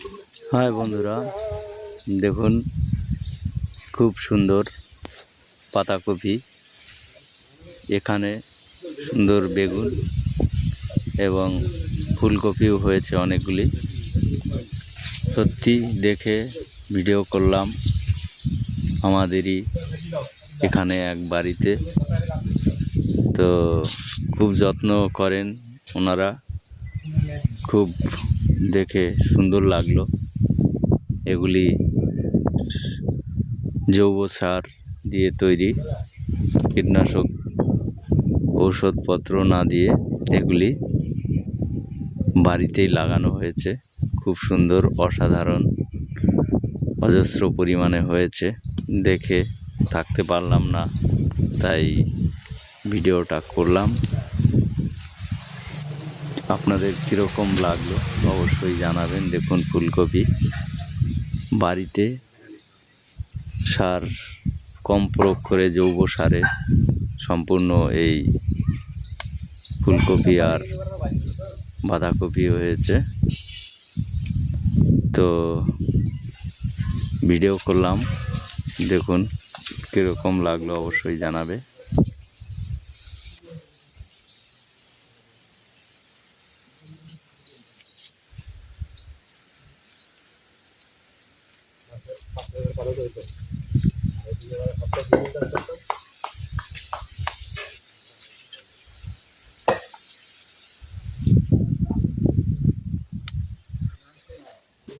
High বন্ধুরা, দেখুন খুব সুন্দর পাতাকপি। এখানে সুন্দর বেগুন এবং ফুলকপিও হয়েছে অনেকগুলি। সত্যি দেখে ভিডিও করলাম আমাদেরই এখানে এক বাড়িতে। তো খুব যত্ন করেন ওনারা, খুব দেখে সুন্দর লাগলো। এগুলি জৈব সার দিয়ে তৈরি, কীটনাশক ঔষধপত্র না দিয়ে এগুলি বাড়িতেই লাগানো হয়েছে। খুব সুন্দর, অসাধারণ, অজস্র পরিমাণে হয়েছে। দেখে থাকতে পারলাম না, তাই ভিডিওটা করলাম। আপনাদের কীরকম লাগলো অবশ্যই জানাবেন। দেখুন ফুলকপি বাড়িতে, সার কম প্রয়োগ করে জৈব সারে সম্পূর্ণ এই ফুলকপি আর বাঁধাকপি হয়েছে। তো ভিডিও করলাম, দেখুন কীরকম লাগলো অবশ্যই জানাবে।